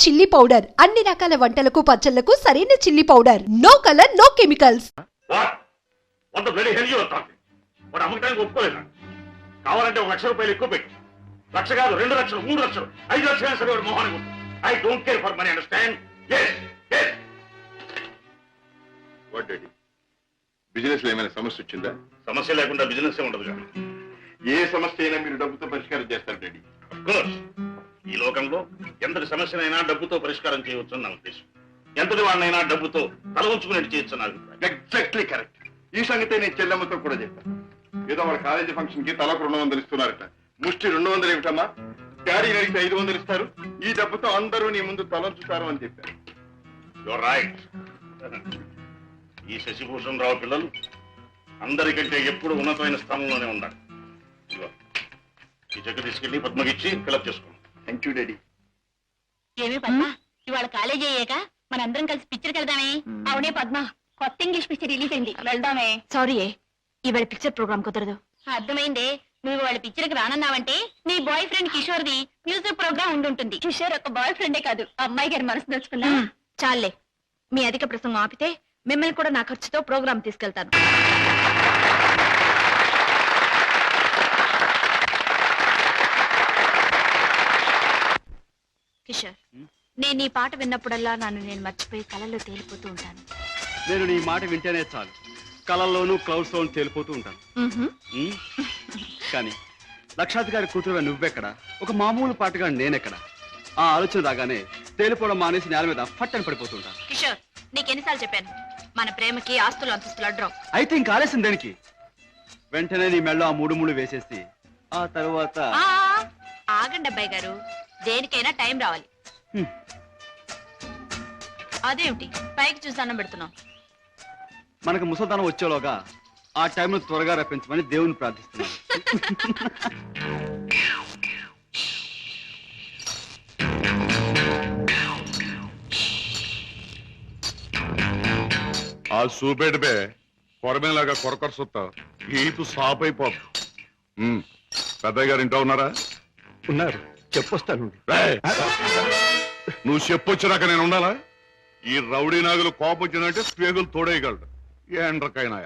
Chilli powder అన్ని రకాల వంటలకు పచ్చళ్లకు సరైన chilli powder. No colour, no chemicals. ఒప్పుకోలేదు. కావాలంటే 1 లక్ష రూపాయలు ఎక్కువ పెట్టు. 1 లక్ష కాదు, 2 లక్షలు, 3 లక్షలు, 5 లక్షలు సరే Mohan. I don't care for money, understand? Business లో ఏమైనా సమస్య వచ్చిందా? సమస్య లేకుండా బిజినెస్ ఉండదు కదా. ఏ సమస్య అయినా మీరు డబ్బుతో పరిష్కారం చేస్తారు డాడీ. ఈ లోకంలో ఎంతటి సమస్యనైనా డబ్బుతో పరిష్కారం చేయవచ్చు నా ఉద్దేశం. ఎంతటి వాడినైనా డబ్బుతో తల ఉంచుకునేట్టు చేయొచ్చు నా అభిప్రాయం. Exactly correct. ఈ సంగతి నేను చెల్లెమ్మతో కూడా చెప్పాను. ఏదో వాళ్ళ కాలేజీ ఫంక్షన్ కి తలకు 200 ఇస్తున్నారట. ముష్టి 200 ఏమిటమ్మా, డాడీ అడిగితే 500 ఇస్తారు. ఈ డబ్బుతో అందరూ నీ ముందు తలంచుతారు అని చెప్పారు. Your right. ఈ శశిభూషణ్ రావు పిల్లలు అందరికంటే ఎప్పుడు ఉన్నతమైన స్థానంలోనే ఉండాలి. ఈ చెక్ తీసుకెళ్లి పద్మకిచ్చి ఫిలప్ చేసుకోండి. Thank you daddy. ఏమి పద్మ, ఇవాళ కాలేజీ అయ్యాక మనందరం కలిసి పిక్చర్కి వెళ్దామే? అవునే పద్మ, కొత్త ఇంగ్లీష్ పిక్చర్ రిలీజ్ అయింది, వెళ్దామే. సారీ, ఇవాళ పిక్చర్ ప్రోగ్రామ్ కుదరదు. అర్థమైందే, నువ్వు వాళ్ళ పిక్చర్ కి రానన్నావంటే నీ బాయ్ ఫ్రెండ్ కిషోర్ ది మ్యూజిక్ ప్రోగ్రామ్ ఉండుంటుంది. కిషోర్ ఒక బాయ్ ఫ్రెండే కాదు, అమ్మాయి గారి మనసు దోచుకున్నా. చాలే, మీ అధిక ప్రసంగం ఆపితే మిమ్మల్ని కూడా నా ఖర్చుతో ప్రోగ్రామ్ తీసుకెళ్తాను. కిషోర్, నేను ఈ పాట విన్నప్పుడల్లా నన్ను నేను మర్చిపోయి కళల్లో తేలిపోతూ ఉంటాను. నేను నీ మాట వింటేనే చాలు, కళల్లోనూ క్లౌడ్స్ లోను తేలిపోతూ ఉంటాను. కానీ లక్షాధికారి కూతురుగా నువ్వెక్కడ, ఒక మామూలు పాటగా నేనెక్కడ? ఆ ఆలోచన రాగానే తేలిపోవడం మానేసి నేల మీద ఫట్టని పడిపోతుంటాను. కిషోర్, నీకెన్నిసార్లు చెప్పాను, మన ప్రేమకి ఆస్తులు అంతస్తులు అడ్డం. అయితే ఇంక ఆలస్యం దేనికి? వెంటనే నీ మెళ్ళో ఆ 3 ముళ్ళు వేసేసి ఆ తరువాత. ఆగండి అబ్బాయి గారు, దేనికైనా టైం రావాలి. అదేమిటి పైకి చూసి దండం పెడుతున్నాం? మనకు ముసల్దానం వచ్చేలోగా ఆ టైంను త్వరగా రప్పించమని దేవుని ప్రార్థిస్తున్నాను. ఆ చూపెడితే కొరమేలాగా కొరకొర సుత్తా ఈపు సాప్ అయిపోదు. పెద్దయ్య గారు ఇంట్లో ఉన్నారా? ఉన్నారు, చెప్పొస్తాను. నువ్వు చెప్పొచ్చినాక నేను ఉండాలా? ఈ రౌడీ నాగులు కోపం వచ్చిందంటే స్పేగులు తోడేయగలడు. ఏండ్రకైనా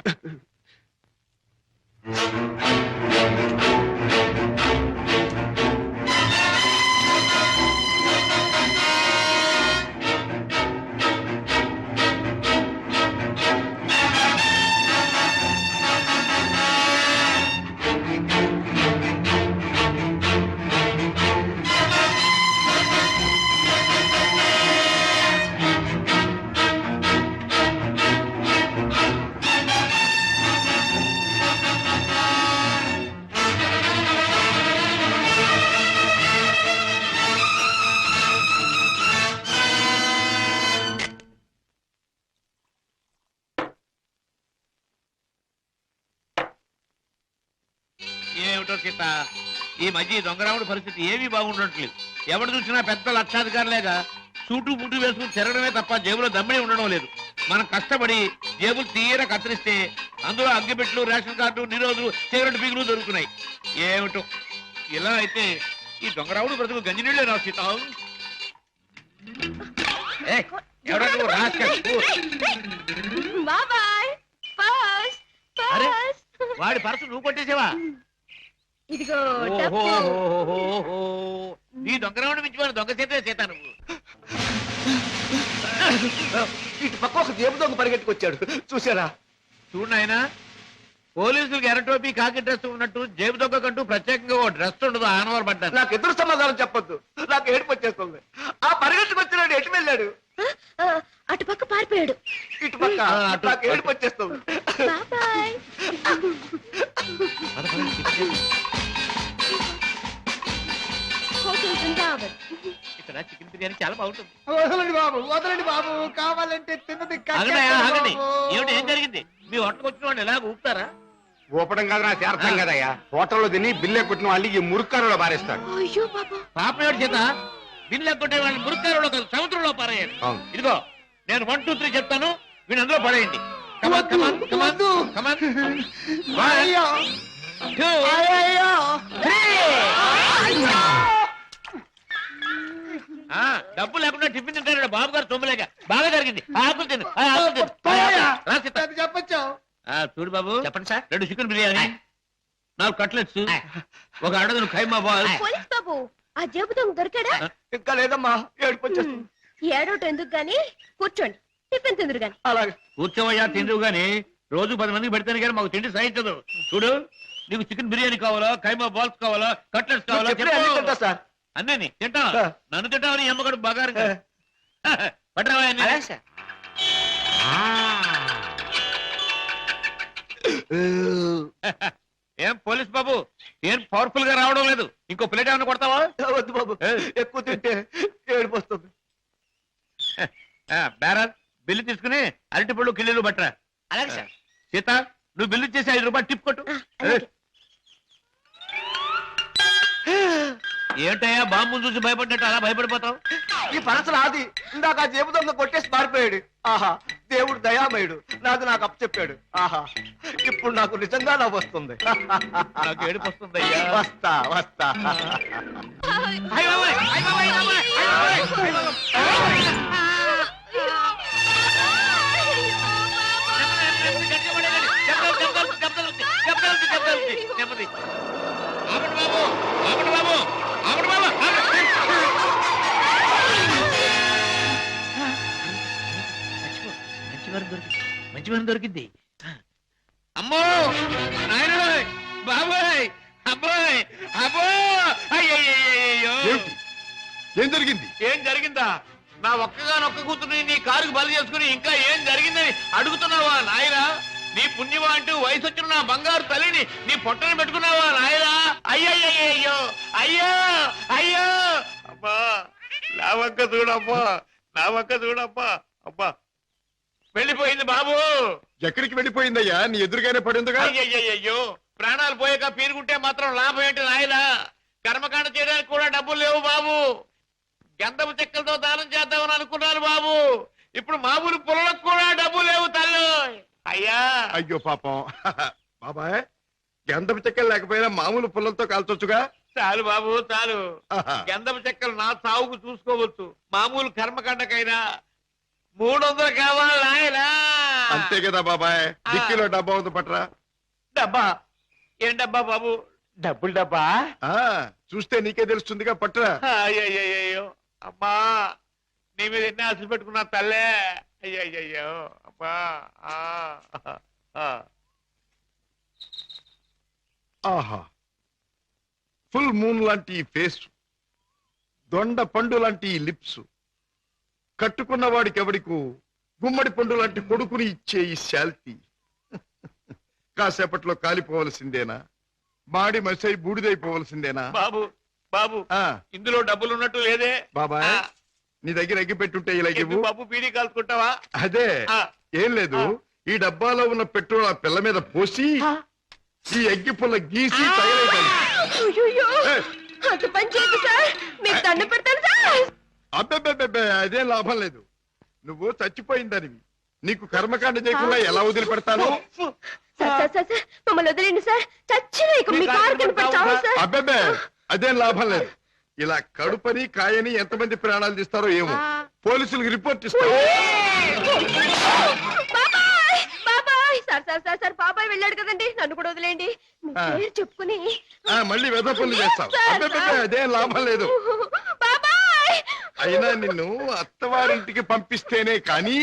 ఏమిటో సీత, ఈ మధ్య దొంగరాముడి పరిస్థితి ఏమీ బాగుండట్లేదు. ఎవరు చూసినా పెద్ద లక్షాధికారులేగా సూటు బూటు వేసుకుని తిరగడమే తప్ప జేబులో దమ్మిడి ఉండడం లేదు. మనం కష్టపడి జేబులు తీర కత్తిరిస్తే అందులో అగ్గిపెట్లు, రేషన్ కార్డు, నిరోధులు, సిగరెట్ పీగులు దొరుకుతున్నాయి. ఏమిటో ఇలా అయితే ఈ దొంగరాముడు బ్రతుకు గంజినీళ్ళే రా సీత. వాడి పర్సు నువ్వు కొట్టేసావా? ఇదిగో నీ దొంగరాముడు మించిపోయిన దొంగ చేతే చేతా నువ్వు. ఇటు పక్క ఒక జేబు దొంగ పరిగెట్టుకొచ్చాడు, చూసారా? చూడు నాయనా, పోలీసులకు ఎర్రటోపీ కాకి డ్రెస్ ఉన్నట్టు జేబు దొంగకంటూ ప్రత్యేకంగా ఓ డ్రెస్ ఉండదు. ఆనవారు పడ్డాను. నాకు ఎదురు సమాధానం చెప్పొద్దు, నాకు ఏడుపు వచ్చేస్తుంది. ఆ పరిగెట్టుకొచ్చినాడు ఎటు వెళ్ళాడు? అటుపక్క పారిపోయాడు. ఇటు పక్క నాకు ఏడుపు వచ్చేస్తుంది. ఇక్కడ చికెన్ బిర్యానీ చాలా బాగుంటుంది. వదలండి బాబు, వదలండి బాబు, కావాలంటే తిన్నది. ఆగండి, ఏమిటి, ఏం జరిగింది? మీ హోటల్కి వచ్చిన వాళ్ళు ఎలా ఊపుతారా? ఊపడం కాదు, నాకు అర్థం కదయ్యా. హోటల్లో తిని బిల్లే కొట్టిన వాళ్ళు ఈ మురుక్కారులో పారేస్తాడు. పాపం ఏడు చేత బిల్లు ఎక్కొట్టే వాళ్ళని మురుక్కారులో కాదు, సముద్రంలో పారేయాలి. ఇదిగో నేను 1, 2, 3 చెప్తాను, వీళ్ళు అందులో పడేయండి. డబ్బు లేకుండా టిఫిన్ తింటాడు బాబు గారు తొమ్మిలేక బాగా జరిగింది ఆకులు తిను ఆకులు తిను. రా సీత. చెప్పచ్చు. చూడు బాబు చెప్పండి సార్ 2 చికెన్ బిర్యానీ 4 కట్లెట్స్ ఒక అడగను ఖైమా బాల్. పోలీస్ బాబు ఆ జేబు దొంగ దొరికాడా? ఇంకా లేదమ్మా, ఏడుపు వచ్చేస్తుంది. ఏడోటి ఎందుకు గాని కూర్చోండి, టిఫిన్ తిందురు గాని. అలాగే. కూర్చోవయ్యా తిందువు గాని రోజు 10 మందికి పెడితేనే కానీ మాకు తిండి సహించదు. చూడు నీకు చికెన్ బిర్యానీ కావాలా ఖైమా బాల్స్ కావాలా కట్లెట్స్ కావాలా తింటా సార్. అన్నీ తింటా నన్ను తింటావని అమ్మగారు బాగా పట్టరావా ఏం పోలీస్ బాబు ఏం పవర్ఫుల్ గా రావడం లేదు. ఇంకో ప్లేట్ ఏమైనా కొడతావా? వద్దు బాబు, ఎక్కువ తింటే ఏడుపు వస్తుంది. బేరర్ బిల్లు తీసుకుని అరటి పళ్ళు కిల్లీలు పట్టరా. అలాగే సార్. సీత నువ్వు బిల్లు చేసి 5 రూపాయలు టిప్ కొట్టు. ఏంటయ్యా బాంబు చూసి భయపడ్డట్టు అలా భయపడిపోతావు? ఈ పనసలు ఆది ఇందాక ఆ జేబు దొంగ కొట్టేసి మారిపోయాడు. ఆహా, దేవుడు దయామయుడు, నాకు అప్పచెప్పాడు. ఆహా, ఇప్పుడు నాకు నిజంగా నవ్వు వస్తుంది. నాకు ఏడుపు వస్తుందయ్యా. వస్తా వస్తా. మంచి వారం దొరికింది. అమ్మో నాయన బాబాయ్ అబ్బాయ్ అబ్బో అయ్యో ఏం జరిగింది? ఏం జరిగిందా? నా ఒక్కగానొక్క కూతుర్ని నీ కారుకు బలి చేసుకుని ఇంకా ఏం జరిగిందని అడుగుతున్నావా నాయనా? నీ పుణ్యమా అంటూ వయసు వచ్చిన నా బంగారు తల్లిని నీ పొట్టను పెట్టుకున్నావా నాయనా? అయ్యయ్యో అయ్యో అయ్యో అబ్బా నా వంక చూడమ్మా, నా వంక చూడమ్మా. అబ్బా వెళ్ళిపోయింది బాబు. ఎక్కడికి వెళ్ళిపోయిందయ్యా? నీ ఎదురుగానే పడిందిగా. అయ్యయ్యో ప్రాణాలు పోయాక పీరుకుంటే మాత్రం లాభం ఏంటి నాయనా? కర్మకాండ చేయడానికి కూడా డబ్బులు లేవు బాబు. గంధపు చెక్కలతో దానం చేద్దామని అనుకున్నాను బాబు. ఇప్పుడు మామూలు పొలకు కూడా డబ్బు లేవు తల్లు. అయ్యా అయ్యో పాపం. బాబాయ్ గంధపు చెక్కలు లేకపోయినా మామూలు పుల్లలతో కాల్చొచ్చుగా. చాలు బాబు చాలు. గంధపు చెక్కలు నా సాగుకు చూసుకోవచ్చు. మామూలు కర్మకాండకైనా 300 కావాలి నాయనా. అంతే కదా బాబాయ్. డిక్కీలో డబ్బా ఉంది పట్రా. డబ్బా ఏం డబ్బా బాబు? డబ్బులు డబ్బా? చూస్తే నీకే తెలుస్తుందిగా, పట్రా. అయ్యయ్యో అమ్మా నీ మీద ఎన్ని ఆశలు పెట్టుకున్నా తల్లే. అయ్యయ్యో అమ్మా. ఆహా, ఫుల్ మూన్ లాంటి ఈ ఫేస్, దొండ పండు లాంటి ఈ లిప్స్, కట్టుకున్న వాడికి ఎవడికు గుమ్మడి పండు లాంటి కొడుకుని ఇచ్చే ఈ శాల్తీ కాసేపట్లో కాలిపోవలసిందేనా? మాడి మసై బూడిదైపోవలసిందేనా? బాబు బాబు ఇందులో డబ్బులు ఉన్నట్టు లేదే బాబాయ్. నీ దగ్గర ఎగ్గి పెట్టుంటే ఇలాగేవు. బాబు బీడీ కాల్చుకుంటావా? అదే ఏం లేదు, ఈ డబ్బాలో ఉన్న పెట్రోల్ ఆ పిల్ల మీద పోసి ఈ ఎగ్గి పుల్ల గీసి తగలేయాలి. అబ్బెబ్బెబ్బెబ్బే, అదేం లాభం లేదు. నువ్వు చచ్చిపోయిందనివి. నీకు కర్మకాండ చేయకుండా ఎలా వదిలిపెడతాను? మమ్మల్ని వదిలేండి సార్, చచ్చిన అబ్బెబ్బే, అదేం లాభం లేదు. ఇలా కడుపని కాయని ఎంతమంది ప్రాణాలు తీస్తారో ఏమో. పోలీసులకు రిపోర్ట్ ఇస్తారు. సార్ బాబాయ్ వెళ్ళాడు కదండి, నన్ను కూడా వదిలేండి. చెప్పుకుని మళ్ళీ వెధ పనులు చేస్తావు. అబ్బెబ్బే, అదేం లాభం లేదు. అయినా నిన్ను అత్తవారింటికి పంపిస్తేనే కానీ